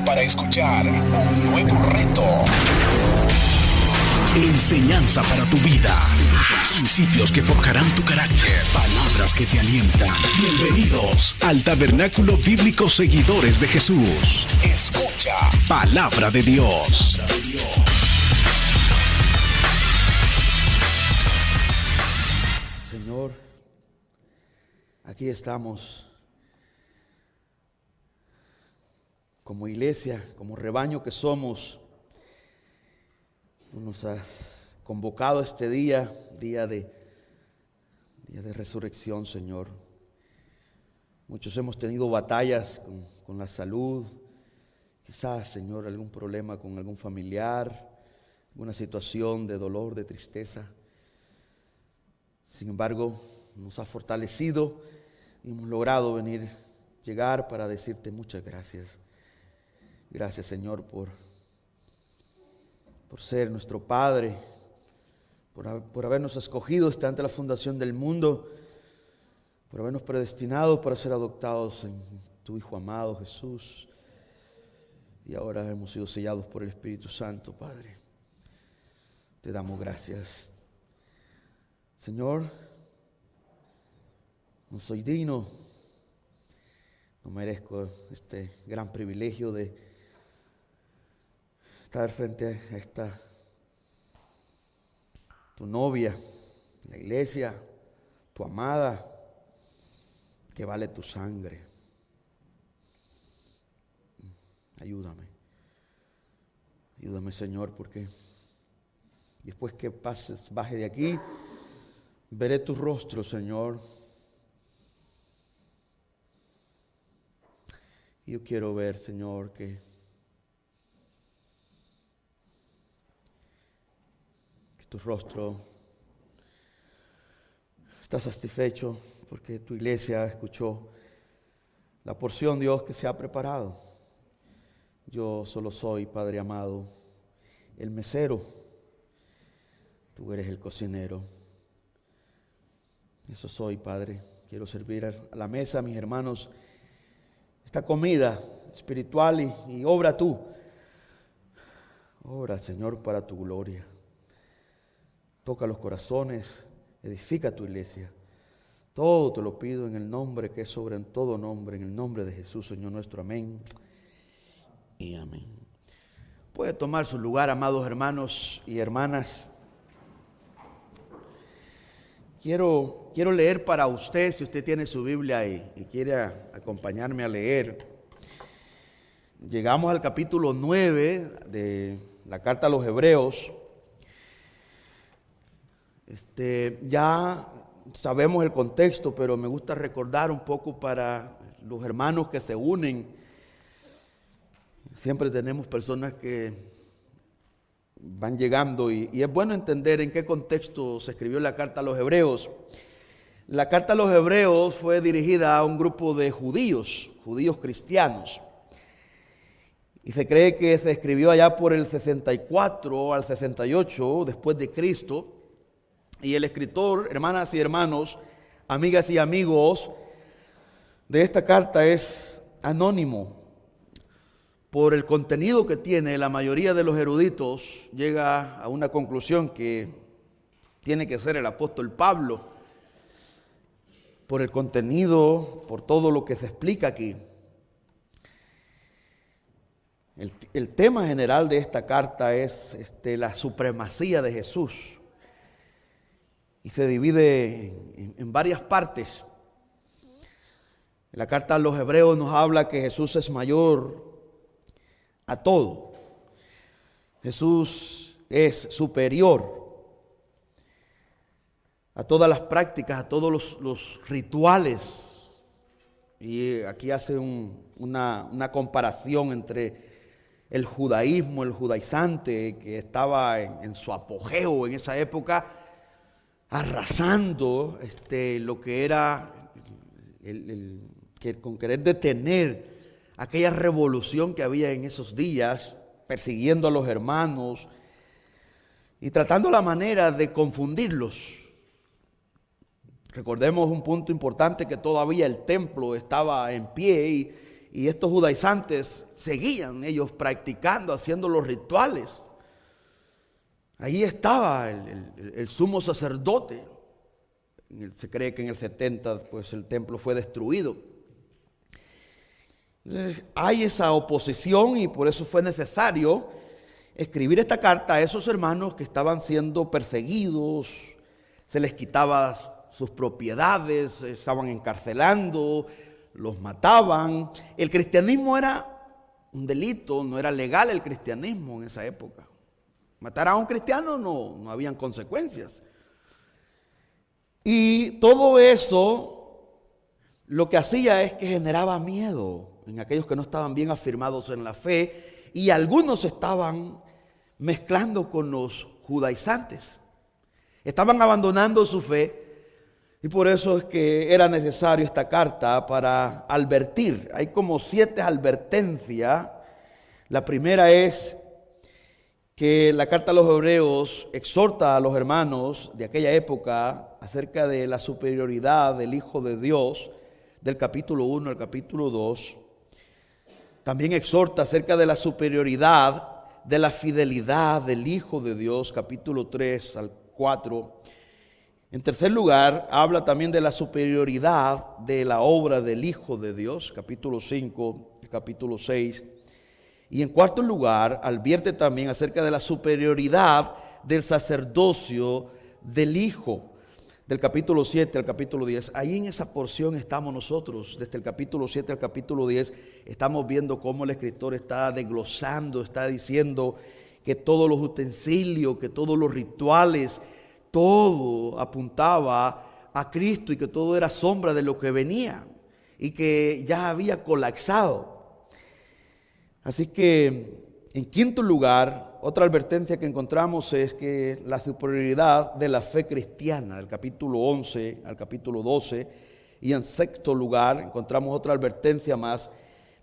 para escuchar un nuevo reto. Enseñanza para tu vida. Principios que forjarán tu carácter. Palabras que te alientan. Bienvenidos al Tabernáculo Bíblico Seguidores de Jesús. Escucha Palabra de Dios. Señor, aquí estamos como iglesia, como rebaño que somos. Tú nos has convocado este día de resurrección, Señor. Muchos hemos tenido batallas con la salud, quizás, Señor, algún problema con algún familiar, alguna situación de dolor, de tristeza. Sin embargo, nos ha fortalecido y hemos logrado llegar para decirte muchas gracias. Gracias, Señor, por ser nuestro Padre, por habernos escogido desde antes de la fundación del mundo, por habernos predestinado para ser adoptados en tu Hijo amado Jesús. Y ahora hemos sido sellados por el Espíritu Santo, Padre. Te damos gracias. Señor, no soy digno, no merezco este gran privilegio de estar frente a tu novia, la iglesia, tu amada, que vale tu sangre. Ayúdame, Señor, porque después que baje de aquí, veré tu rostro, Señor. Y yo quiero ver, Señor, que tu rostro está satisfecho porque tu iglesia escuchó la porción, Dios, que se ha preparado. Yo solo soy, Padre amado, el mesero. Tú eres el cocinero. Eso soy, Padre. Quiero servir a la mesa, mis hermanos, esta comida espiritual y obra tú. Obra, Señor, para tu gloria. Toca los corazones, edifica tu iglesia. Todo te lo pido en el nombre que es sobre todo nombre, en el nombre de Jesús, Señor nuestro. Amén y amén. Puede tomar su lugar, amados hermanos y hermanas. Quiero leer para usted, si usted tiene su Biblia y quiere acompañarme a leer. Llegamos al capítulo 9 de la carta a los Hebreos. Ya sabemos el contexto, pero me gusta recordar un poco para los hermanos que se unen. Siempre tenemos personas que van llegando y es bueno entender en qué contexto se escribió la carta a los Hebreos. La carta a los Hebreos fue dirigida a un grupo de judíos cristianos. Y se cree que se escribió allá por el 64 al 68 después de Cristo. Y el escritor, hermanas y hermanos, amigas y amigos, de esta carta es anónimo. Por el contenido que tiene, la mayoría de los eruditos llega a una conclusión que tiene que ser el apóstol Pablo. Por el contenido, por todo lo que se explica aquí. El tema general de esta carta es la supremacía de Jesús. Y se divide en varias partes. La carta a los Hebreos nos habla que Jesús es mayor a todo. Jesús es superior a todas las prácticas, a todos los rituales. Y aquí hace una comparación entre el judaísmo, el judaizante, que estaba en su apogeo en esa época, arrasando lo que era con querer detener aquella revolución que había en esos días, persiguiendo a los hermanos y tratando la manera de confundirlos. Recordemos un punto importante, que todavía el templo estaba en pie y estos judaizantes seguían ellos practicando, haciendo los rituales. Ahí estaba el sumo sacerdote. Se cree que en el 70 pues el templo fue destruido. Entonces, hay esa oposición y por eso fue necesario escribir esta carta a esos hermanos que estaban siendo perseguidos, se les quitaba sus propiedades, estaban encarcelando, los mataban. El cristianismo era un delito, no era legal el cristianismo en esa época. Matar a un cristiano no habían consecuencias. Y todo eso lo que hacía es que generaba miedo en aquellos que no estaban bien afirmados en la fe, y algunos estaban mezclando con los judaizantes. Estaban abandonando su fe. Y por eso es que era necesario esta carta para advertir. Hay como 7 advertencias. La primera es que la carta a los Hebreos exhorta a los hermanos de aquella época acerca de la superioridad del Hijo de Dios, del capítulo 1 al capítulo 2. También exhorta acerca de la superioridad de la fidelidad del Hijo de Dios, capítulo 3 al 4. En tercer lugar, habla también de la superioridad de la obra del Hijo de Dios, capítulo 5, capítulo 6. Y en cuarto lugar, advierte también acerca de la superioridad del sacerdocio del Hijo, del capítulo 7 al capítulo 10. Ahí en esa porción estamos nosotros, desde el capítulo 7 al capítulo 10, estamos viendo cómo el escritor está desglosando, está diciendo que todos los utensilios, que todos los rituales, todo apuntaba a Cristo y que todo era sombra de lo que venía y que ya había colapsado. Así que, en quinto lugar, otra advertencia que encontramos es que la superioridad de la fe cristiana, del capítulo 11 al capítulo 12, y en sexto lugar, encontramos otra advertencia más,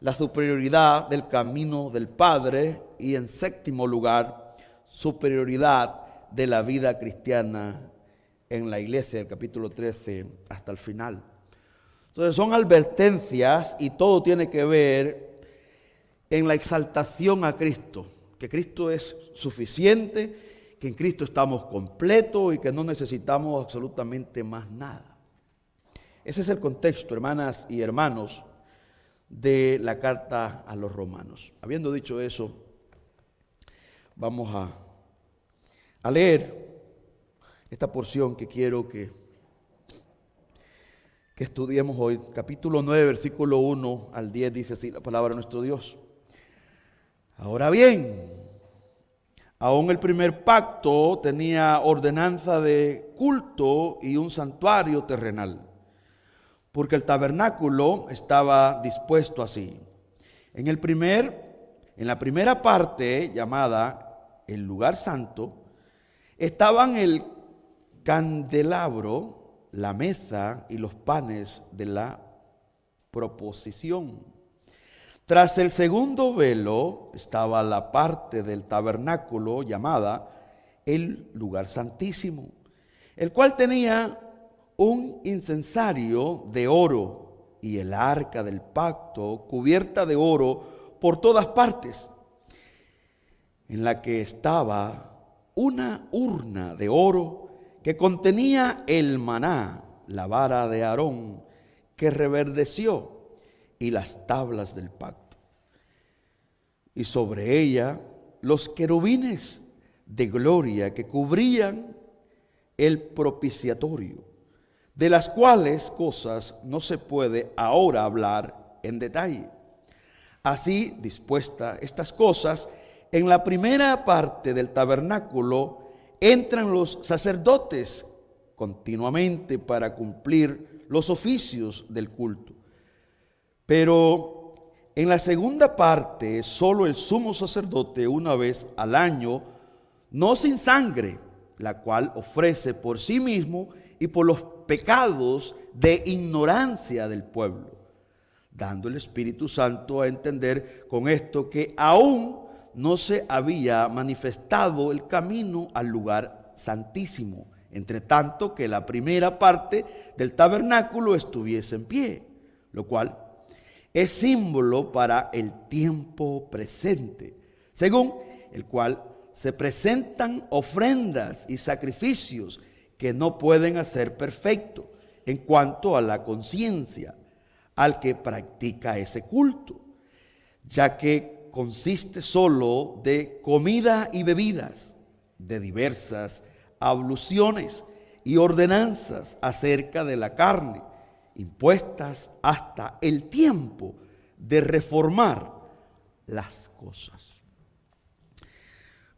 la superioridad del camino del Padre, y en séptimo lugar, superioridad de la vida cristiana en la iglesia, del capítulo 13 hasta el final. Entonces son advertencias y todo tiene que ver en la exaltación a Cristo, que Cristo es suficiente, que en Cristo estamos completos y que no necesitamos absolutamente más nada. Ese es el contexto, hermanas y hermanos, de la carta a los romanos. Habiendo dicho eso, vamos a leer esta porción que quiero que estudiemos hoy. Capítulo 9, versículo 1 al 10, dice así la palabra de nuestro Dios. Ahora bien, aún el primer pacto tenía ordenanza de culto y un santuario terrenal, porque el tabernáculo estaba dispuesto así. En la primera parte, llamada el lugar santo, estaban el candelabro, la mesa y los panes de la proposición. Tras el segundo velo estaba la parte del tabernáculo llamada el lugar santísimo, el cual tenía un incensario de oro y el arca del pacto cubierta de oro por todas partes, en la que estaba una urna de oro que contenía el maná, la vara de Aarón que reverdeció, y las tablas del pacto. Y sobre ella los querubines de gloria que cubrían el propiciatorio, de las cuales cosas no se puede ahora hablar en detalle. Así dispuestas estas cosas, en la primera parte del tabernáculo entran los sacerdotes continuamente para cumplir los oficios del culto. Pero en la segunda parte, solo el sumo sacerdote una vez al año, no sin sangre, la cual ofrece por sí mismo y por los pecados de ignorancia del pueblo, dando el Espíritu Santo a entender con esto que aún no se había manifestado el camino al lugar santísimo, entre tanto que la primera parte del tabernáculo estuviese en pie, lo cual es símbolo para el tiempo presente, según el cual se presentan ofrendas y sacrificios que no pueden hacer perfecto en cuanto a la conciencia al que practica ese culto, ya que consiste solo de comida y bebidas, de diversas abluciones y ordenanzas acerca de la carne, impuestas hasta el tiempo de reformar las cosas.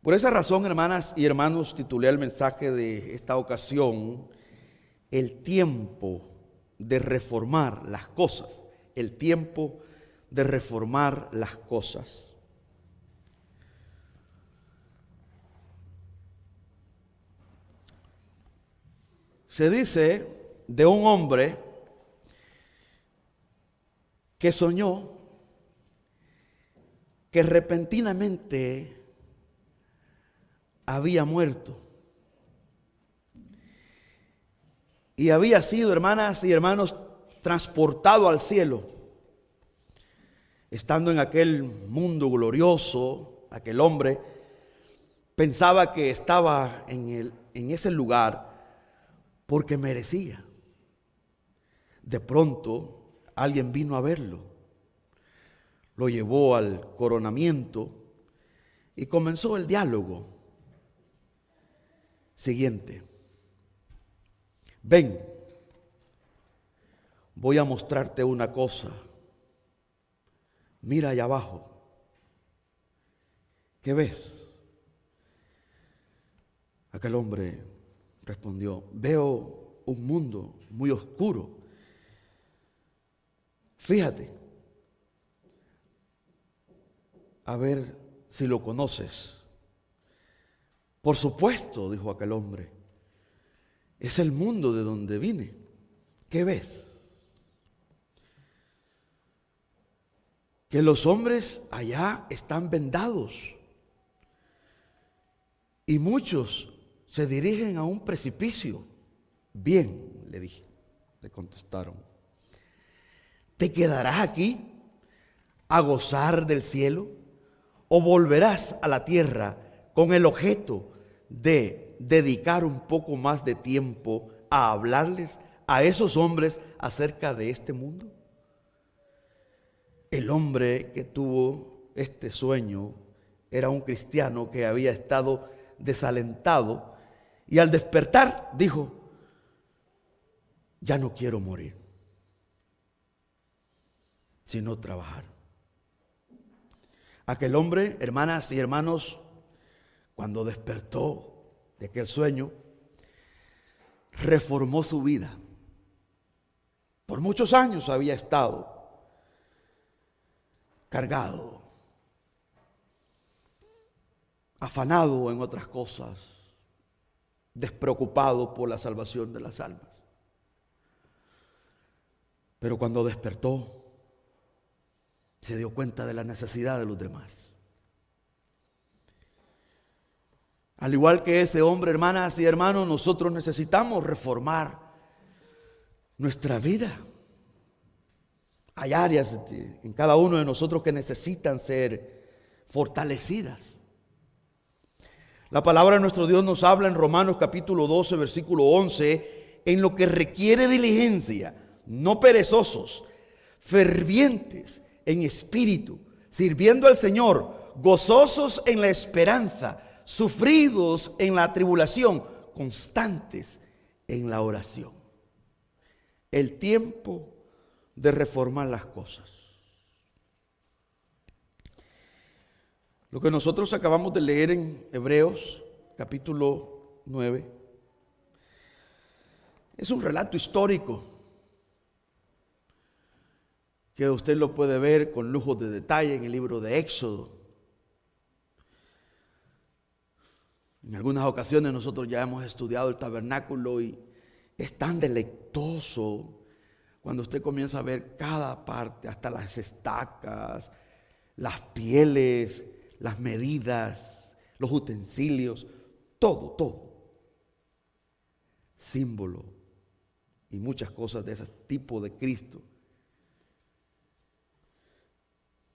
Por esa razón, hermanas y hermanos, titulé el mensaje de esta ocasión, el tiempo de reformar las cosas. El tiempo de reformar las cosas. Se dice de un hombre que soñó que repentinamente había muerto y había sido, hermanas y hermanos, transportado al cielo. Estando en aquel mundo glorioso, aquel hombre pensaba que estaba en ese lugar porque merecía. De pronto alguien vino a verlo, lo llevó al coronamiento y comenzó el diálogo siguiente: ven, voy a mostrarte una cosa. Mira allá abajo. ¿Qué ves? Aquel hombre respondió: veo un mundo muy oscuro. Fíjate, a ver si lo conoces. Por supuesto, dijo aquel hombre, es el mundo de donde vine. ¿Qué ves? Que los hombres allá están vendados y muchos se dirigen a un precipicio. Bien, le dije, le contestaron, ¿te quedarás aquí a gozar del cielo o volverás a la tierra con el objeto de dedicar un poco más de tiempo a hablarles a esos hombres acerca de este mundo? El hombre que tuvo este sueño era un cristiano que había estado desalentado y al despertar dijo: ya no quiero morir, sino trabajar. Aquel hombre, hermanas y hermanos, cuando despertó de aquel sueño, reformó su vida. Por muchos años había estado cargado, afanado en otras cosas, despreocupado por la salvación de las almas. Pero cuando despertó, se dio cuenta de la necesidad de los demás. Al igual que ese hombre, hermanas y hermanos, nosotros necesitamos reformar nuestra vida. Hay áreas en cada uno de nosotros que necesitan ser fortalecidas. La palabra de nuestro Dios nos habla en Romanos capítulo 12, versículo 11, en lo que requiere diligencia, no perezosos, fervientes en espíritu, sirviendo al Señor, gozosos en la esperanza, sufridos en la tribulación, constantes en la oración. El tiempo de reformar las cosas. Lo que nosotros acabamos de leer en Hebreos capítulo 9 es un relato histórico que usted lo puede ver con lujo de detalle en el libro de Éxodo. En algunas ocasiones nosotros ya hemos estudiado el tabernáculo y es tan deleitoso cuando usted comienza a ver cada parte, hasta las estacas, las pieles, las medidas, los utensilios, todo. Símbolo y muchas cosas de ese tipo de Cristo.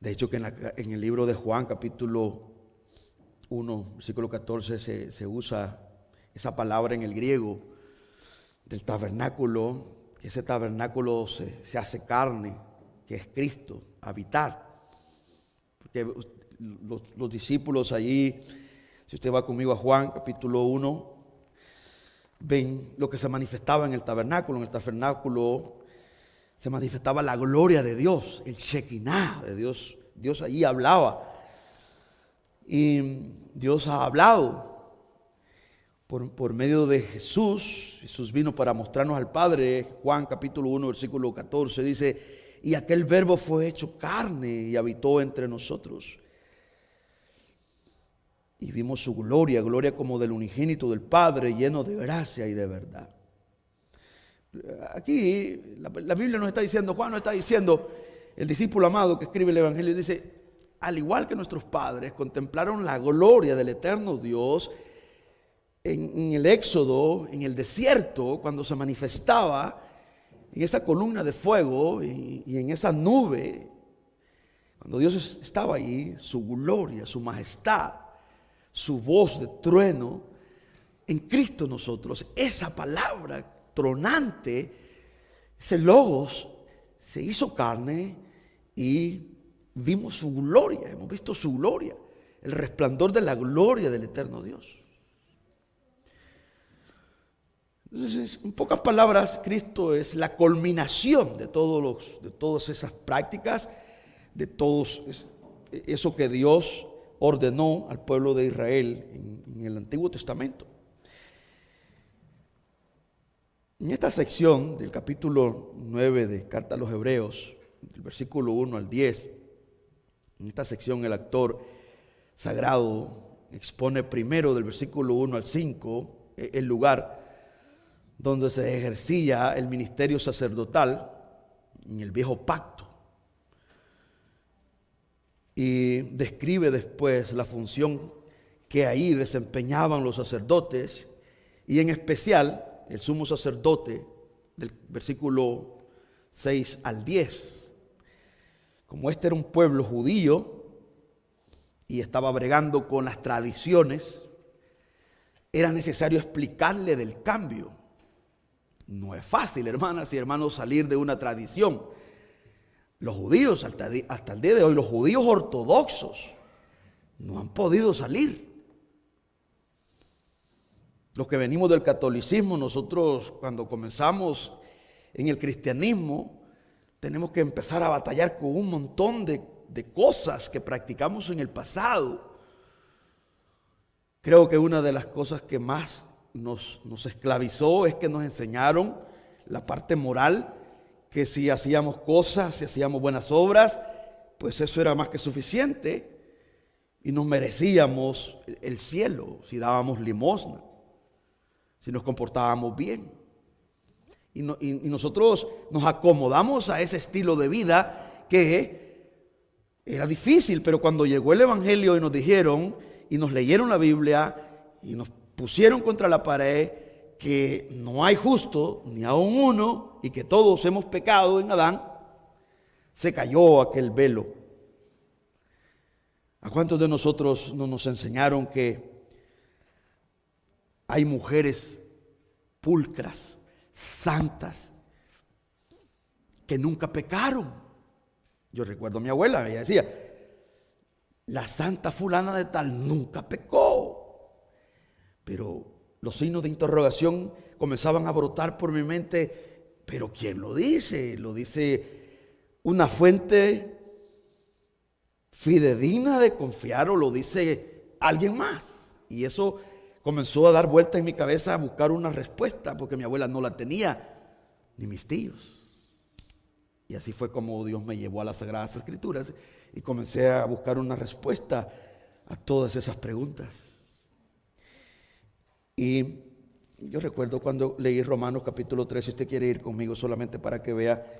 De hecho, que en el libro de Juan, capítulo 1, versículo 14, se usa esa palabra en el griego del tabernáculo, que ese tabernáculo se hace carne, que es Cristo, habitar. Porque los discípulos allí, si usted va conmigo a Juan, capítulo 1, ven lo que se manifestaba en el tabernáculo. En el tabernáculo se manifestaba la gloria de Dios, el Shekinah de Dios. Dios allí hablaba. Y Dios ha hablado por medio de Jesús. Jesús vino para mostrarnos al Padre. Juan capítulo 1, versículo 14 dice: y aquel verbo fue hecho carne y habitó entre nosotros. Y vimos su gloria, gloria como del unigénito del Padre, lleno de gracia y de verdad. Aquí la Biblia nos está diciendo, Juan nos está diciendo, el discípulo amado que escribe el Evangelio dice: al igual que nuestros padres contemplaron la gloria del eterno Dios en el Éxodo, en el desierto, cuando se manifestaba en esa columna de fuego y en esa nube, cuando Dios estaba ahí, su gloria, su majestad, su voz de trueno, en Cristo nosotros, esa palabra tronante, ese logos, se hizo carne y vimos su gloria, hemos visto su gloria, el resplandor de la gloria del eterno Dios. Entonces, en pocas palabras, Cristo es la culminación de todas esas prácticas, de todo eso que Dios ordenó al pueblo de Israel en el Antiguo Testamento. En esta sección del capítulo 9 de Carta a los Hebreos, del versículo 1 al 10, en esta sección el autor sagrado expone primero del versículo 1 al 5 el lugar donde se ejercía el ministerio sacerdotal en el viejo pacto. Y describe después la función que ahí desempeñaban los sacerdotes, y en especial el sumo sacerdote del versículo 6 al 10. Como este era un pueblo judío y estaba bregando con las tradiciones, era necesario explicarle del cambio. No es fácil, hermanas y hermanos, salir de una tradición. Los judíos, hasta el día de hoy, los judíos ortodoxos no han podido salir. Los que venimos del catolicismo, nosotros cuando comenzamos en el cristianismo, tenemos que empezar a batallar con un montón de cosas que practicamos en el pasado. Creo que una de las cosas que más nos esclavizó es que nos enseñaron la parte moral, que si hacíamos cosas, si hacíamos buenas obras, pues eso era más que suficiente y nos merecíamos el cielo si dábamos limosna, si nos comportábamos bien. Y nosotros nos acomodamos a ese estilo de vida que era difícil, pero cuando llegó el Evangelio y nos dijeron y nos leyeron la Biblia y nos pusieron contra la pared que no hay justo ni aun uno y que todos hemos pecado en Adán, se cayó aquel velo. ¿A cuántos de nosotros no nos enseñaron que hay mujeres pulcras, santas, que nunca pecaron? Yo recuerdo a mi abuela, ella decía: la santa fulana de tal nunca pecó. Pero los signos de interrogación comenzaban a brotar por mi mente. ¿Pero quién lo dice? ¿Lo dice una fuente fidedigna de confiar o lo dice alguien más? Y eso comenzó a dar vuelta en mi cabeza a buscar una respuesta, porque mi abuela no la tenía, ni mis tíos. Y así fue como Dios me llevó a las Sagradas Escrituras y comencé a buscar una respuesta a todas esas preguntas. Y yo recuerdo cuando leí Romanos capítulo 3, si usted quiere ir conmigo solamente para que vea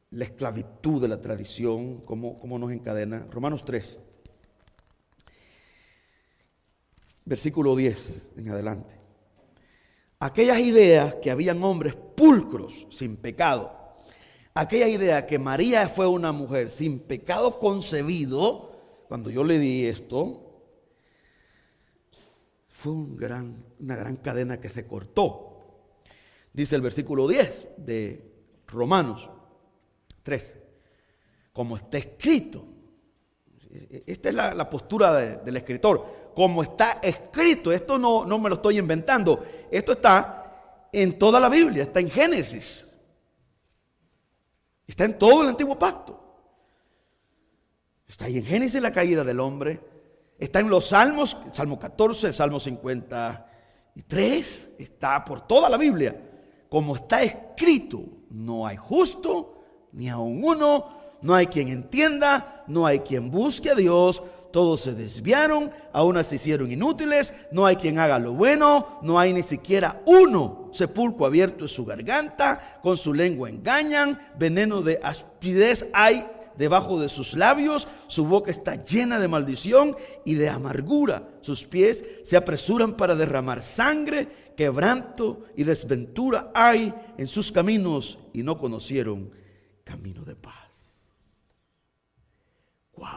la esclavitud de la tradición, cómo nos encadena. Romanos 3, versículo 10 en adelante. Aquellas ideas que habían hombres pulcros, sin pecado, aquella idea que María fue una mujer sin pecado concebido, cuando yo leí esto, fue una gran cadena que se cortó. Dice el versículo 10 de Romanos 3, como está escrito. Esta es la postura del escritor. Como está escrito, esto no me lo estoy inventando. Esto está en toda la Biblia, está en Génesis. Está en todo el Antiguo Pacto. Está ahí en Génesis la caída del hombre. Está en los Salmos, el Salmo 14, el Salmo 53. Está por toda la Biblia. Como está escrito, no hay justo, ni aun uno. No hay quien entienda, no hay quien busque a Dios. Todos se desviaron, aún se hicieron inútiles. No hay quien haga lo bueno, no hay ni siquiera uno. Sepulcro abierto es su garganta, con su lengua engañan. Veneno de aspidez hay debajo de sus labios. Su boca está llena de maldición y de amargura. Sus pies se apresuran para derramar sangre. Quebranto y desventura hay en sus caminos, y no conocieron camino de paz. Wow.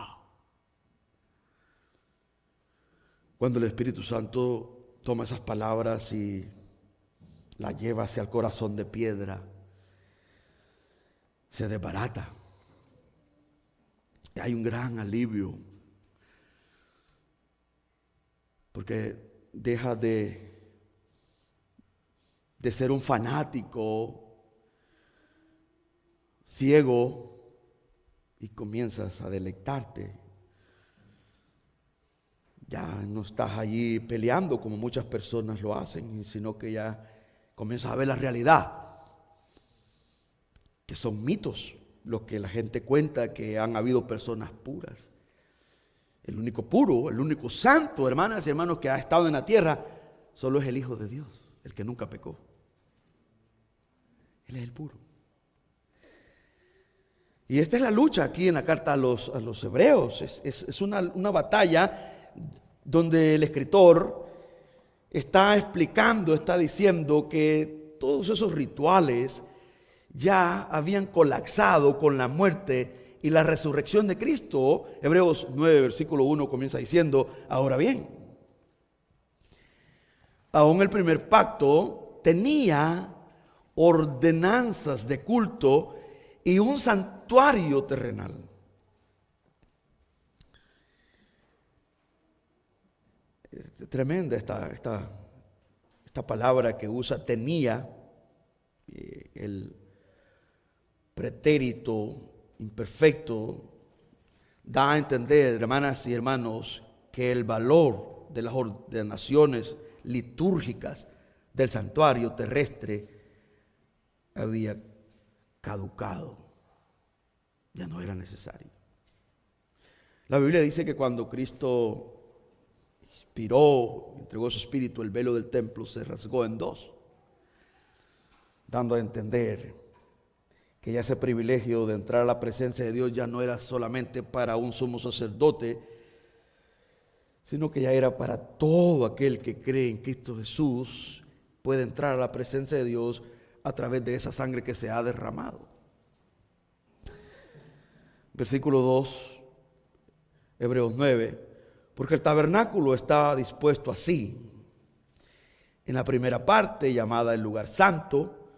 Cuando el Espíritu Santo toma esas palabras y las lleva hacia el corazón de piedra, se desbarata. Y hay un gran alivio, porque deja de ser un fanático ciego y comienzas a deleitarte. Ya no estás allí peleando como muchas personas lo hacen, sino que ya comienzas a ver la realidad, que son mitos lo que la gente cuenta, que han habido personas puras. El único puro, el único santo, hermanas y hermanos, que ha estado en la tierra, solo es el Hijo de Dios, el que nunca pecó. Él es el puro. Y esta es la lucha aquí en la carta a los hebreos. Es una batalla donde el escritor está explicando, está diciendo que todos esos rituales ya habían colapsado con la muerte y la resurrección de Cristo. Hebreos 9, versículo 1 comienza diciendo: ahora bien, aún el primer pacto tenía ordenanzas de culto y un santuario terrenal. Tremenda esta palabra que usa tenía, el pretérito imperfecto, da a entender, hermanas y hermanos, que el valor de las ordenaciones litúrgicas del santuario terrestre había caducado, ya no era necesario. La Biblia dice que cuando Cristo inspiró, entregó su espíritu, el velo del templo se rasgó en dos, dando a entender que ya ese privilegio de entrar a la presencia de Dios ya no era solamente para un sumo sacerdote, sino que ya era para todo aquel que cree en Cristo Jesús, puede entrar a la presencia de Dios a través de esa sangre que se ha derramado. Versículo 2, Hebreos 9, porque el tabernáculo estaba dispuesto así. En la primera parte, llamada el lugar santo,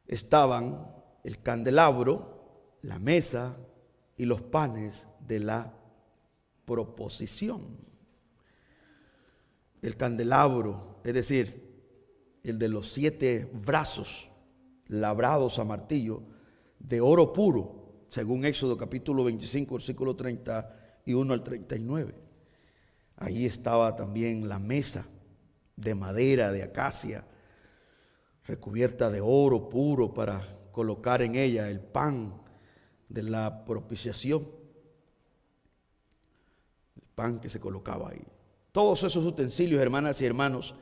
estaban el candelabro, la mesa y los panes de la proposición. El candelabro, es decir, el de los 7 brazos labrados a martillo de oro puro, según Éxodo capítulo 25, versículo 31 al 39. Allí estaba también la mesa de madera de acacia, recubierta de oro puro, para colocar en ella el pan de la propiciación, el pan que se colocaba ahí. Todos esos utensilios, hermanas y hermanos,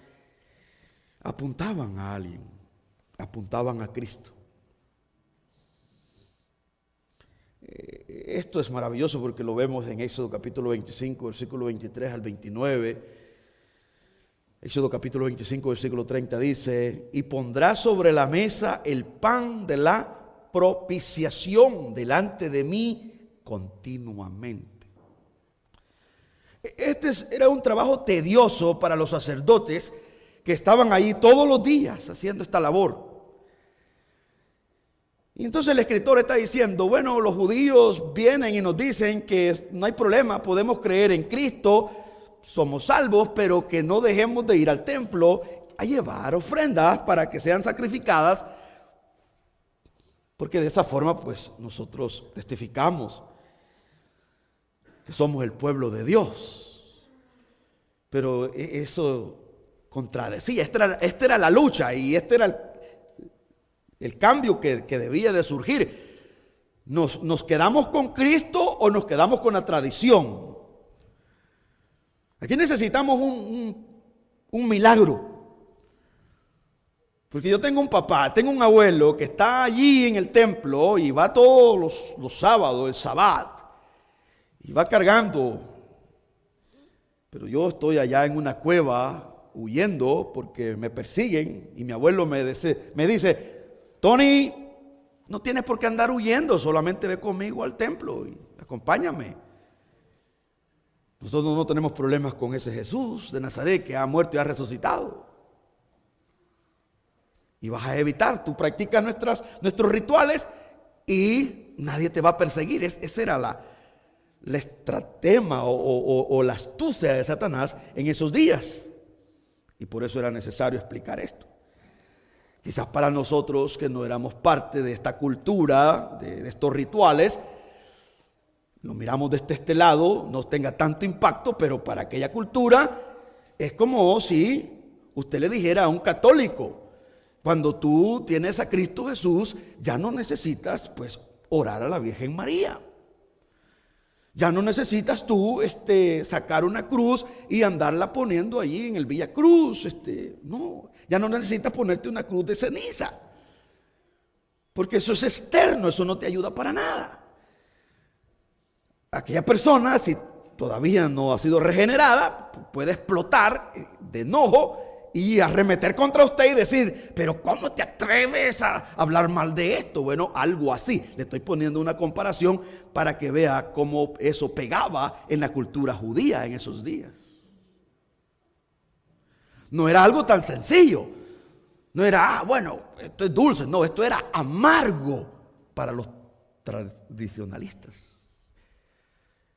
apuntaban a alguien, apuntaban a Cristo. Esto es maravilloso porque lo vemos en Éxodo capítulo 25, versículo 23 al 29. Éxodo capítulo 25, versículo 30 dice: y pondrá sobre la mesa el pan de la propiciación delante de mí continuamente. Era un trabajo tedioso para los sacerdotes que estaban ahí todos los días haciendo esta labor. Y entonces el escritor está diciendo, bueno, los judíos vienen y nos dicen que no hay problema, podemos creer en Cristo, somos salvos, pero que no dejemos de ir al templo a llevar ofrendas para que sean sacrificadas, porque de esa forma pues nosotros testificamos que somos el pueblo de Dios. Pero eso contradecía, esta era la lucha y este era el cambio que debía de surgir. ¿Nos quedamos con Cristo o nos quedamos con la tradición? Aquí necesitamos un milagro. Porque yo tengo un papá, tengo un abuelo que está allí en el templo y va todos los sábados, el sabbat, y va cargando. Pero yo estoy allá en una cueva huyendo porque me persiguen y mi abuelo me dice, Tony, no tienes por qué andar huyendo, solamente ve conmigo al templo y acompáñame. Nosotros no tenemos problemas con ese Jesús de Nazaret que ha muerto y ha resucitado. Y vas a evitar, tú practicas nuestros rituales y nadie te va a perseguir. Esa era la estratema o la astucia de Satanás en esos días. Y por eso era necesario explicar esto. Quizás para nosotros que no éramos parte de esta cultura, de estos rituales, lo miramos desde este lado, no tenga tanto impacto, pero para aquella cultura es como si usted le dijera a un católico, cuando tú tienes a Cristo Jesús, ya no necesitas pues orar a la Virgen María. Ya no necesitas tú sacar una cruz y andarla poniendo allí en el Villa Cruz. No, ya no necesitas ponerte una cruz de ceniza. Porque eso es externo, eso no te ayuda para nada. Aquella persona, si todavía no ha sido regenerada, puede explotar de enojo y arremeter contra usted y decir, pero ¿cómo te atreves a hablar mal de esto? Bueno, algo así. Le estoy poniendo una comparación para que vea cómo eso pegaba en la cultura judía en esos días. No era algo tan sencillo. No era, bueno, esto es dulce. No, esto era amargo para los tradicionalistas.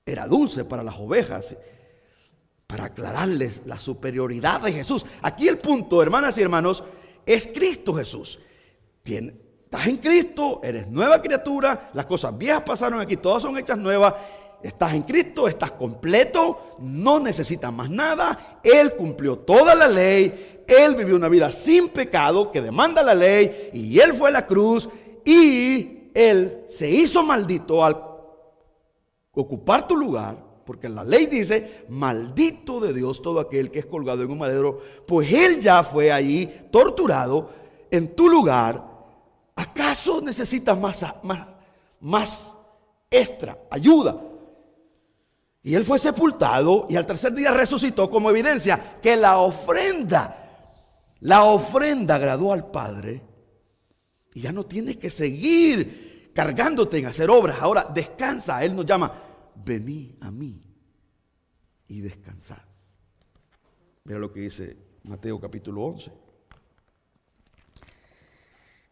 Era dulce para las ovejas, para aclararles la superioridad de Jesús. Aquí el punto, hermanas y hermanos, es Cristo Jesús. Estás en Cristo, eres nueva criatura, las cosas viejas pasaron aquí, todas son hechas nuevas. Estás en Cristo, estás completo, no necesitas más nada. Él cumplió toda la ley, Él vivió una vida sin pecado que demanda la ley, y Él fue a la cruz, y Él se hizo maldito al ocupar tu lugar, porque la ley dice, maldito de Dios todo aquel que es colgado en un madero, pues Él ya fue allí torturado en tu lugar. ¿Acaso necesitas más extra, ayuda? Y Él fue sepultado y al tercer día resucitó, como evidencia que la ofrenda agradó al Padre, y ya no tienes que seguir cargándote en hacer obras. Ahora descansa. Él nos llama, venid a mí y descansad. Mira lo que dice Mateo capítulo 11.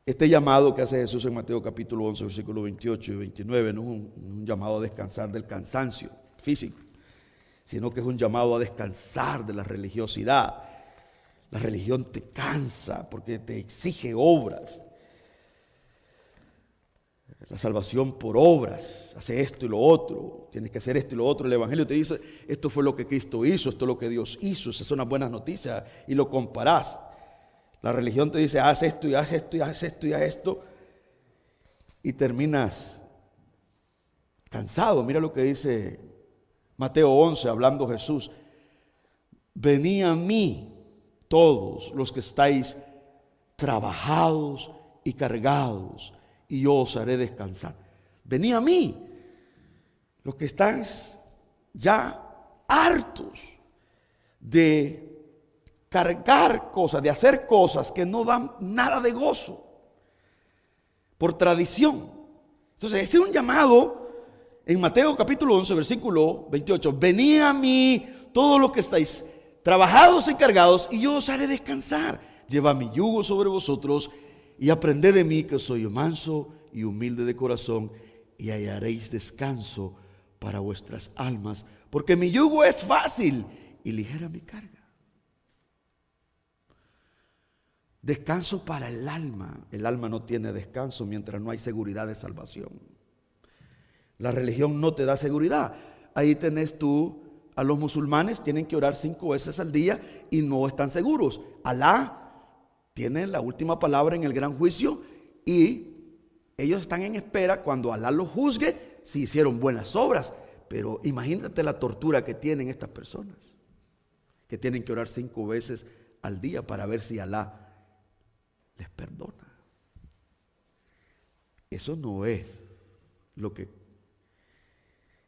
Este llamado que hace Jesús en Mateo capítulo 11, versículos 28 y 29, no es un llamado a descansar del cansancio físico, sino que es un llamado a descansar de la religiosidad. La religión te cansa porque te exige obras. La salvación por obras, hace esto y lo otro, tienes que hacer esto y lo otro. El Evangelio te dice, esto fue lo que Cristo hizo, esto es lo que Dios hizo. Esas son las buenas noticias y lo comparás. La religión te dice, haz esto y haz esto y haz esto y haz esto, y terminas cansado. Mira lo que dice Mateo 11, hablando Jesús. Venid a mí todos los que estáis trabajados y cargados, y yo os haré descansar. Venid a mí, los que estáis ya hartos de cargar cosas, de hacer cosas que no dan nada de gozo. por tradición. Entonces ese es un llamado en Mateo capítulo 11, versículo 28. Venid a mí todos los que estáis trabajados y cargados, y yo os haré descansar. Llevad mi yugo sobre vosotros y aprended de mí, que soy manso y humilde de corazón, y hallaréis descanso para vuestras almas, porque mi yugo es fácil y ligera mi carga. Descanso para el alma. El alma no tiene descanso mientras no hay seguridad de salvación. La religión no te da seguridad. Ahí tenés tú a los musulmanes, tienen que orar 5 veces al día y no están seguros. Alá tiene la última palabra en el gran juicio y ellos están en espera cuando Alá los juzgue si hicieron buenas obras. Pero imagínate la tortura que tienen estas personas, que tienen que orar 5 veces al día para ver si Alá les perdona. Eso no es lo que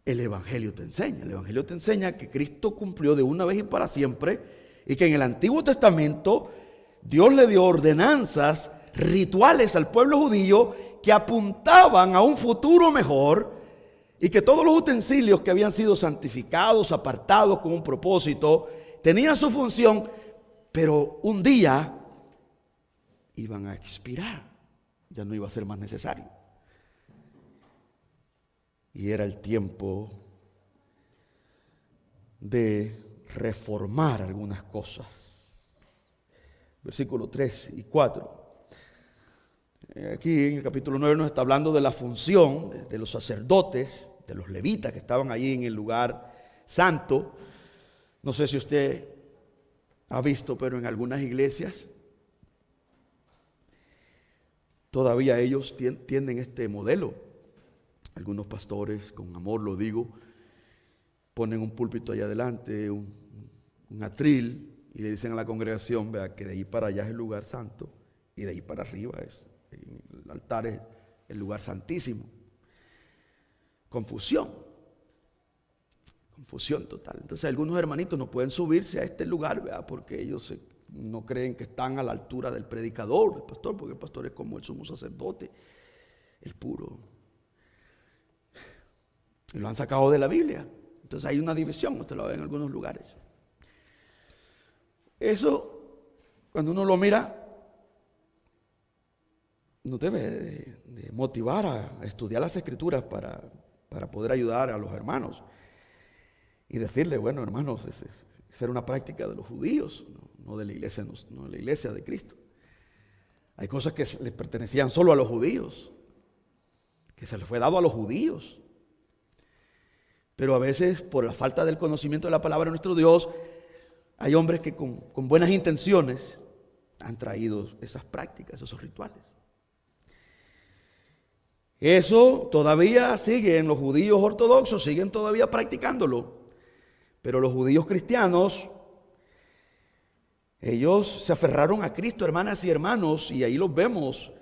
el Evangelio te enseña. El Evangelio te enseña que Cristo cumplió de una vez y para siempre, y que en el Antiguo Testamento Dios le dio ordenanzas, rituales al pueblo judío que apuntaban a un futuro mejor, y que todos los utensilios que habían sido santificados, apartados con un propósito, tenían su función, pero un día iban a expirar, ya no iba a ser más necesario. Y era el tiempo de reformar algunas cosas. Versículos 3 y 4. Aquí en el capítulo 9 nos está hablando de la función de los sacerdotes, de los levitas que estaban allí en el lugar santo. No sé si usted ha visto, pero en algunas iglesias todavía ellos tienen este modelo. Algunos pastores, con amor lo digo, ponen un púlpito allá adelante, un atril, y le dicen a la congregación, vea, que de ahí para allá es el lugar santo y de ahí para arriba el altar es el lugar santísimo. Confusión total. Entonces algunos hermanitos no pueden subirse a este lugar, vea, porque ellos no creen que están a la altura del predicador, del pastor, porque el pastor es como el sumo sacerdote, el puro. Y lo han sacado de la Biblia. Entonces hay una división, usted lo ve en algunos lugares. Eso, cuando uno lo mira, nos debe de motivar a estudiar las Escrituras para poder ayudar a los hermanos. Y decirle, bueno, hermanos, esa era una práctica de los judíos, no de la iglesia, no de la iglesia de Cristo. Hay cosas que les pertenecían solo a los judíos, que se les fue dado a los judíos. Pero a veces, por la falta del conocimiento de la palabra de nuestro Dios, hay hombres que con buenas intenciones han traído esas prácticas, esos rituales. Eso todavía sigue en los judíos ortodoxos, siguen todavía practicándolo. Pero los judíos cristianos, ellos se aferraron a Cristo, hermanas y hermanos, y ahí los vemos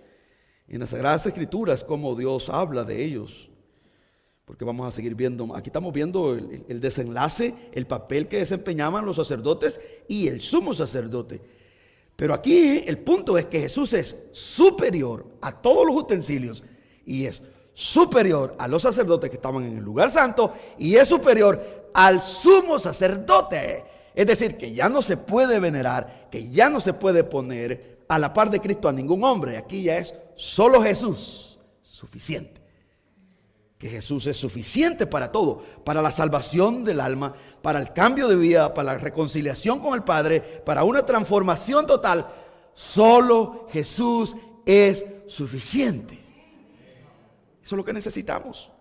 en las Sagradas Escrituras, cómo Dios habla de ellos. Porque vamos a seguir viendo, aquí estamos viendo el desenlace, el papel que desempeñaban los sacerdotes y el sumo sacerdote. Pero aquí el punto es que Jesús es superior a todos los utensilios y es superior a los sacerdotes que estaban en el lugar santo y es superior al sumo sacerdote. Es decir, que ya no se puede venerar, que ya no se puede poner a la par de Cristo a ningún hombre. Aquí ya es solo Jesús suficiente. Que Jesús es suficiente para todo, para la salvación del alma, para el cambio de vida, para la reconciliación con el Padre, para una transformación total. Solo Jesús es suficiente. Eso es lo que necesitamos.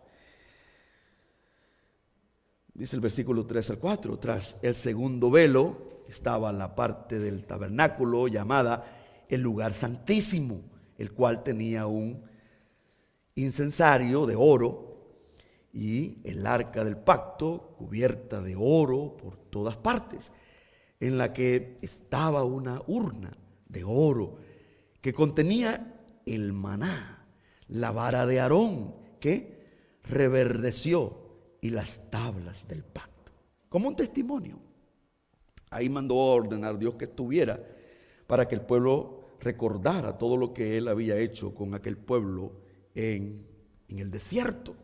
Dice el versículo 3 al 4, tras el segundo velo estaba la parte del tabernáculo llamada el lugar santísimo, el cual tenía un incensario de oro y el arca del pacto cubierta de oro por todas partes, en la que estaba una urna de oro que contenía el maná, la vara de Aarón que reverdeció y las tablas del pacto, como un testimonio. Ahí mandó a ordenar Dios que estuviera para que el pueblo recordara todo lo que él había hecho con aquel pueblo en el desierto.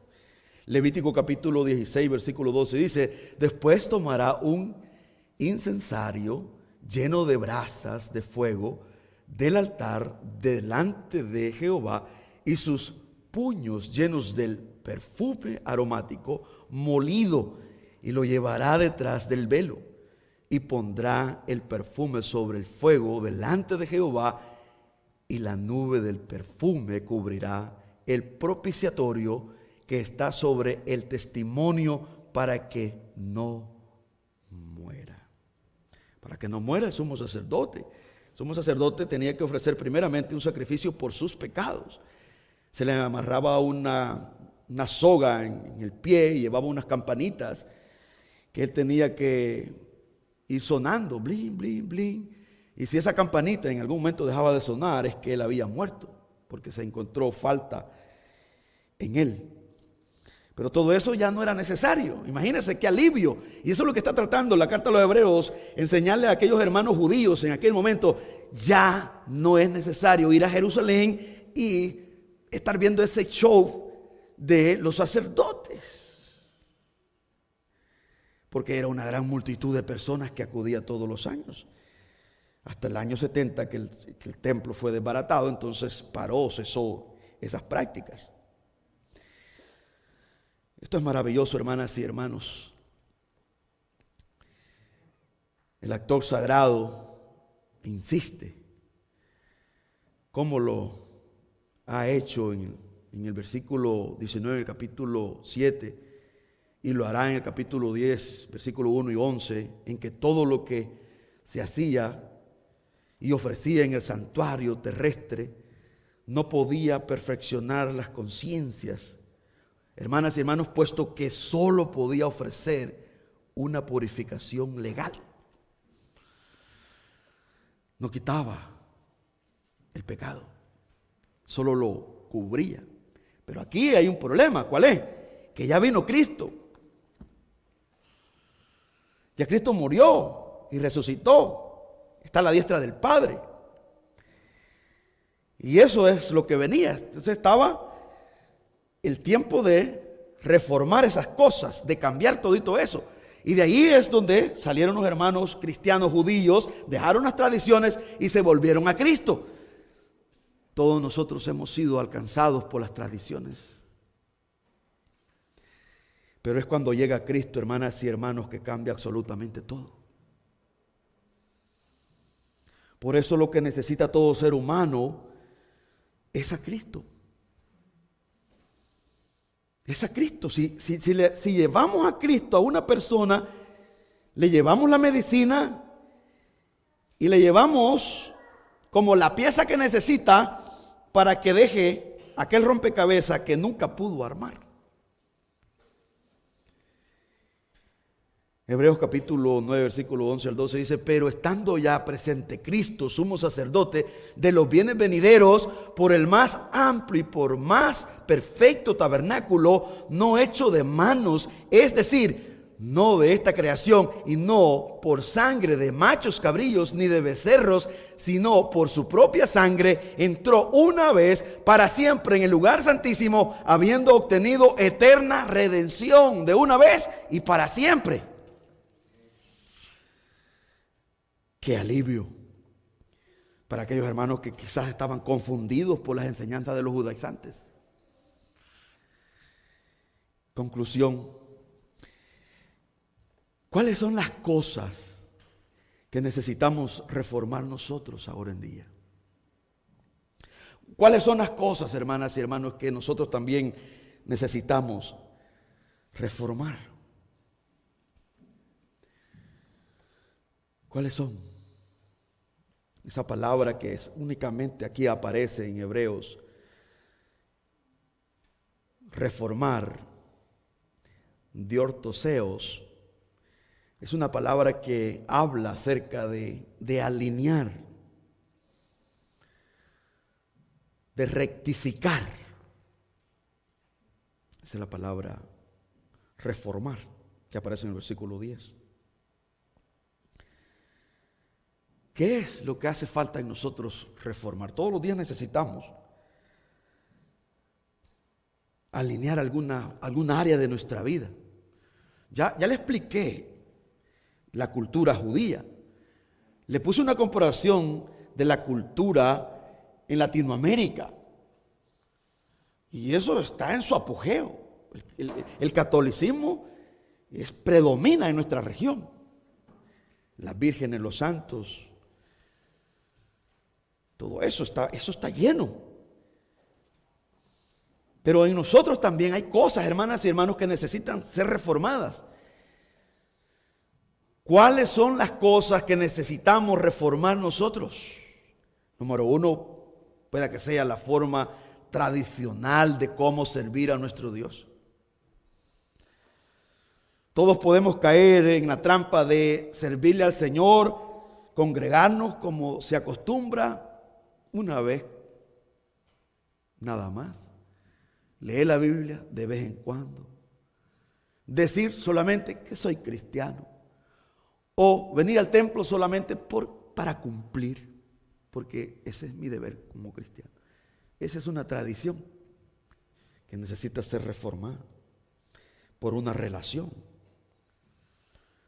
Levítico capítulo 16, versículo 12 dice: después tomará un incensario lleno de brasas de fuego del altar delante de Jehová, y sus puños llenos del perfume aromático molido, y lo llevará detrás del velo, y pondrá el perfume sobre el fuego delante de Jehová, y la nube del perfume cubrirá el propiciatorio que está sobre el testimonio, para que no muera. Para que no muera el sumo sacerdote. El sumo sacerdote tenía que ofrecer primeramente un sacrificio por sus pecados. Se le amarraba una soga en el pie y llevaba unas campanitas que él tenía que ir sonando, blin, blin, blin. Y si esa campanita en algún momento dejaba de sonar, es que él había muerto, porque se encontró falta en él. Pero todo eso ya no era necesario. Imagínense qué alivio. Y eso es lo que está tratando la carta a los Hebreos, enseñarle a aquellos hermanos judíos en aquel momento: ya no es necesario ir a Jerusalén y estar viendo ese show de los sacerdotes, porque era una gran multitud de personas que acudía todos los años. Hasta el año 70 que el templo fue desbaratado, entonces cesó esas prácticas. Esto es maravilloso, hermanas y hermanos. El actor sagrado insiste, como lo ha hecho en el versículo 19 del capítulo 7, y lo hará en el capítulo 10, versículo 1 y 11, en que todo lo que se hacía y ofrecía en el santuario terrestre no podía perfeccionar las conciencias, hermanas y hermanos, puesto que solo podía ofrecer una purificación legal. No quitaba el pecado, solo lo cubría. Pero aquí hay un problema. ¿Cuál es? Que ya vino Cristo. Ya Cristo murió y resucitó. Está a la diestra del Padre. Y eso es lo que venía. Entonces estaba el tiempo de reformar esas cosas, de cambiar todito eso. Y de ahí es donde salieron los hermanos cristianos judíos, dejaron las tradiciones y se volvieron a Cristo. Todos nosotros hemos sido alcanzados por las tradiciones. Pero es cuando llega Cristo, hermanas y hermanos, que cambia absolutamente todo. Por eso lo que necesita todo ser humano es a Cristo. Es a Cristo. Si llevamos a Cristo a una persona, le llevamos la medicina y le llevamos como la pieza que necesita para que deje aquel rompecabezas que nunca pudo armar. Hebreos capítulo 9, versículo 11 al 12 dice: pero estando ya presente Cristo, sumo sacerdote de los bienes venideros, por el más amplio y por más perfecto tabernáculo, no hecho de manos, es decir, no de esta creación, y no por sangre de machos cabrillos ni de becerros, sino por su propia sangre, entró una vez para siempre en el lugar santísimo, habiendo obtenido eterna redención de una vez y para siempre. Qué alivio para aquellos hermanos que quizás estaban confundidos por las enseñanzas de los judaizantes. Conclusión: ¿cuáles son las cosas que necesitamos reformar nosotros ahora en día? ¿Cuáles son las cosas, hermanas y hermanos, que nosotros también necesitamos reformar? ¿Cuáles son? Esa palabra que únicamente aquí aparece en Hebreos, reformar, diortoseos, es una palabra que habla acerca de alinear, de rectificar. Esa es la palabra reformar, que aparece en el versículo 10. ¿Qué es lo que hace falta en nosotros reformar? Todos los días necesitamos alinear alguna área de nuestra vida. Ya le expliqué la cultura judía. Le puse una comparación de la cultura en Latinoamérica. Y eso está en su apogeo. El catolicismo predomina en nuestra región. Las vírgenes, los santos, todo eso está lleno. Pero en nosotros también hay cosas, hermanas y hermanos, que necesitan ser reformadas. ¿Cuáles son las cosas que necesitamos reformar nosotros? Número uno, puede que sea la forma tradicional de cómo servir a nuestro Dios. Todos podemos caer en la trampa de servirle al Señor, congregarnos como se acostumbra una vez, nada más. Leer la Biblia de vez en cuando. Decir solamente que soy cristiano. O venir al templo solamente para cumplir, porque ese es mi deber como cristiano. Esa es una tradición que necesita ser reformada por una relación.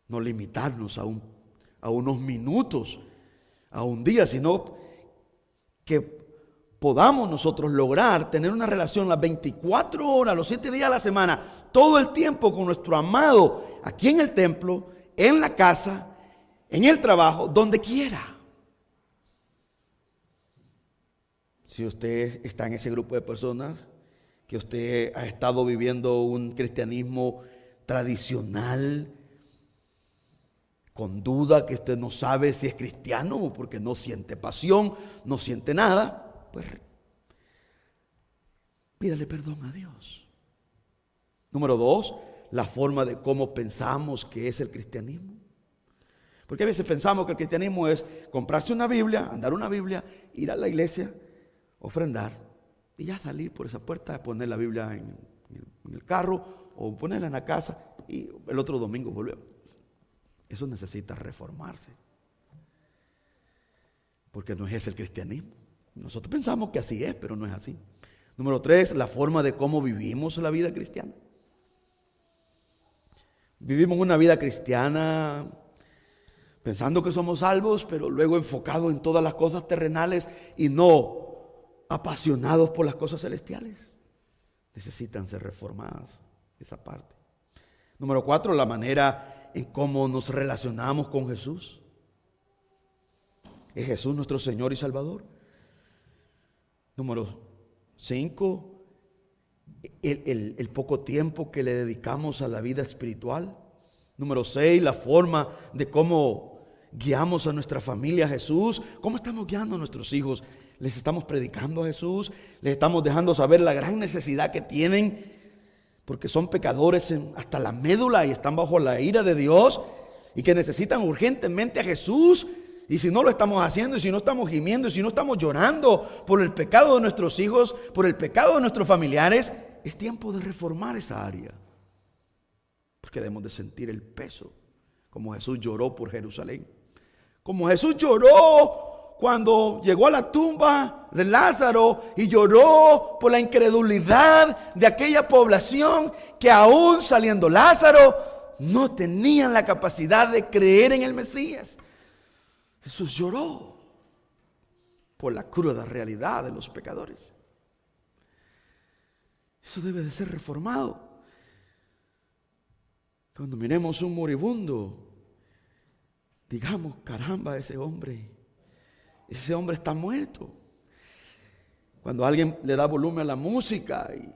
No limitarnos a unos minutos, a un día, sino que podamos nosotros lograr tener una relación las 24 horas, los 7 días a la semana, todo el tiempo con nuestro amado, aquí en el templo, en la casa, en el trabajo, donde quiera. Si usted está en ese grupo de personas, que usted ha estado viviendo un cristianismo tradicional, con duda, que usted no sabe si es cristiano porque no siente pasión, no siente nada, pues pídale perdón a Dios. Número 2, la forma de cómo pensamos que es el cristianismo. Porque a veces pensamos que el cristianismo es comprarse una Biblia, andar una Biblia, ir a la iglesia, ofrendar y ya salir por esa puerta, poner la Biblia en el carro o ponerla en la casa y el otro domingo volvemos. Eso necesita reformarse, porque no es ese el cristianismo. Nosotros pensamos que así es, pero no es así. Número 3, la forma de cómo vivimos la vida cristiana. Vivimos una vida cristiana pensando que somos salvos, pero luego enfocados en todas las cosas terrenales y no apasionados por las cosas celestiales. Necesitan ser reformadas esa parte. Número 4, la manera en cómo nos relacionamos con Jesús. ¿Es Jesús nuestro Señor y Salvador? Número 5, el poco tiempo que le dedicamos a la vida espiritual. Número 6, la forma de cómo guiamos a nuestra familia a Jesús. ¿Cómo estamos guiando a nuestros hijos? ¿Les estamos predicando a Jesús? ¿Les estamos dejando saber la gran necesidad que tienen? Porque son pecadores hasta la médula y están bajo la ira de Dios y que necesitan urgentemente a Jesús. Y si no lo estamos haciendo, y si no estamos gimiendo, y si no estamos llorando por el pecado de nuestros hijos, por el pecado de nuestros familiares, es tiempo de reformar esa área. Porque debemos de sentir el peso, como Jesús lloró por Jerusalén. Como Jesús lloró cuando llegó a la tumba de Lázaro y lloró por la incredulidad de aquella población que aún saliendo Lázaro no tenían la capacidad de creer en el Mesías. Jesús lloró por la cruda realidad de los pecadores. Eso debe de ser reformado. Cuando miremos un moribundo, digamos, caramba, ese hombre está muerto. Cuando alguien le da volumen a la música y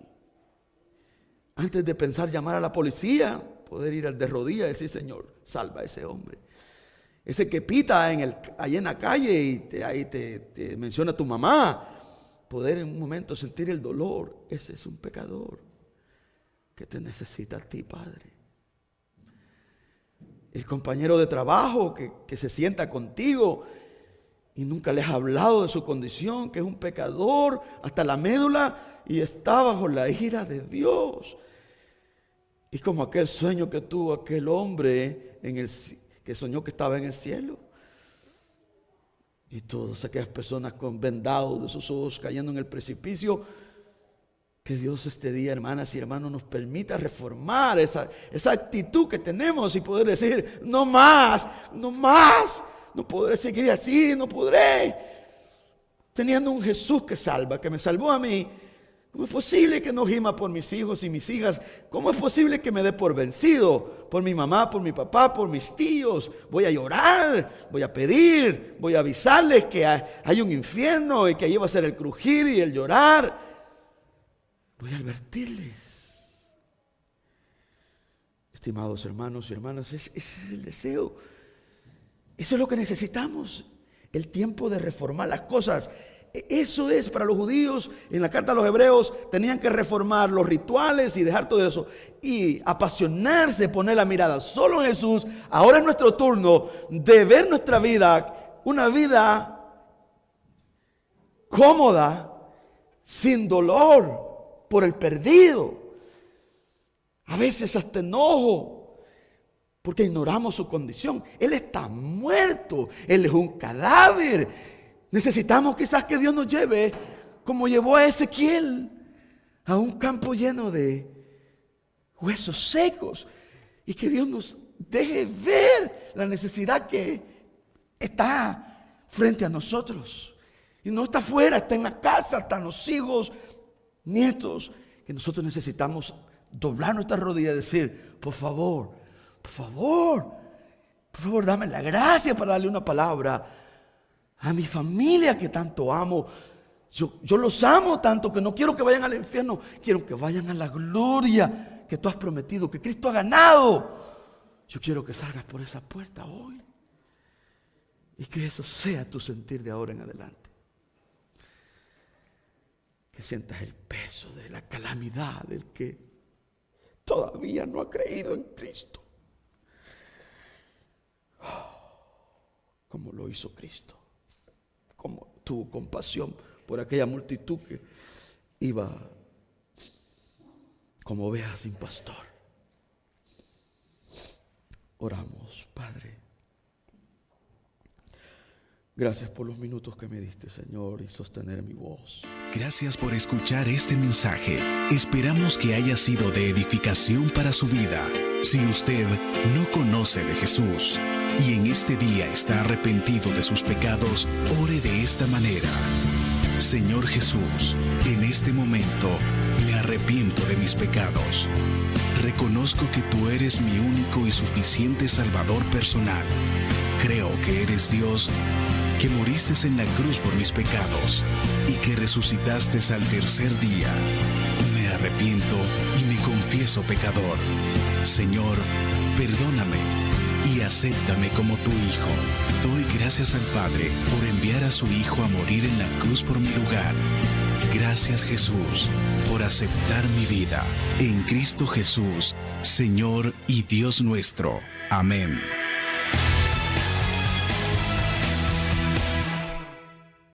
antes de pensar llamar a la policía, poder ir de rodillas y decir: Señor, salva a ese hombre. Ese que pita ahí en la calle y ahí te menciona tu mamá, poder en un momento sentir el dolor. Ese es un pecador que te necesita a ti, Padre. El compañero de trabajo que se sienta contigo y nunca le has hablado de su condición, que es un pecador hasta la médula y está bajo la ira de Dios. Y como aquel sueño que tuvo aquel hombre que soñó que estaba en el cielo. Y todas aquellas personas con vendados de sus ojos cayendo en el precipicio. Que Dios este día, hermanas y hermanos, nos permita reformar esa actitud que tenemos y poder decir, no más, no podré seguir así, no podré. Teniendo un Jesús que salva, que me salvó a mí, ¿cómo es posible que no gima por mis hijos y mis hijas? ¿Cómo es posible que me dé por vencido? Por mi mamá, por mi papá, por mis tíos. Voy a llorar, voy a pedir, voy a avisarles que hay un infierno y que allí va a ser el crujir y el llorar. Voy a advertirles. Estimados hermanos y hermanas, ese es el deseo. Eso es lo que necesitamos. El tiempo de reformar las cosas. Eso es para los judíos. En la carta a los hebreos tenían que reformar los rituales y dejar todo eso. Y apasionarse, poner la mirada solo en Jesús. Ahora es nuestro turno de ver nuestra vida, una vida cómoda, sin dolor por el perdido. A veces hasta enojo porque ignoramos su condición. Él está muerto, él es un cadáver. Necesitamos quizás que Dios nos lleve, como llevó a Ezequiel, a un campo lleno de huesos secos, y que Dios nos deje ver la necesidad que está frente a nosotros. Y no está afuera, está en la casa, están los hijos, nietos, que nosotros necesitamos doblar nuestras rodillas y decir, por favor, dame la gracia para darle una palabra a mi familia que tanto amo. Yo los amo tanto que no quiero que vayan al infierno, quiero que vayan a la gloria que tú has prometido, que Cristo ha ganado. Yo quiero que salgas por esa puerta hoy y que eso sea tu sentir de ahora en adelante. Que sientas el peso de la calamidad del que todavía no ha creído en Cristo. Como lo hizo Cristo. Como tuvo compasión por aquella multitud que iba como ovejas sin pastor. Oramos, Padre. Gracias por los minutos que me diste, Señor, y sostener mi voz. Gracias por escuchar este mensaje. Esperamos que haya sido de edificación para su vida. Si usted no conoce de Jesús y en este día está arrepentido de sus pecados, ore de esta manera. Señor Jesús, en este momento me arrepiento de mis pecados. Reconozco que tú eres mi único y suficiente Salvador personal. Creo que eres Dios, que moriste en la cruz por mis pecados y que resucitaste al tercer día. Me arrepiento y me confieso pecador. Señor, perdóname y acéptame como tu Hijo. Doy gracias al Padre por enviar a su Hijo a morir en la cruz por mi lugar. Gracias, Jesús, por aceptar mi vida. En Cristo Jesús, Señor y Dios nuestro. Amén.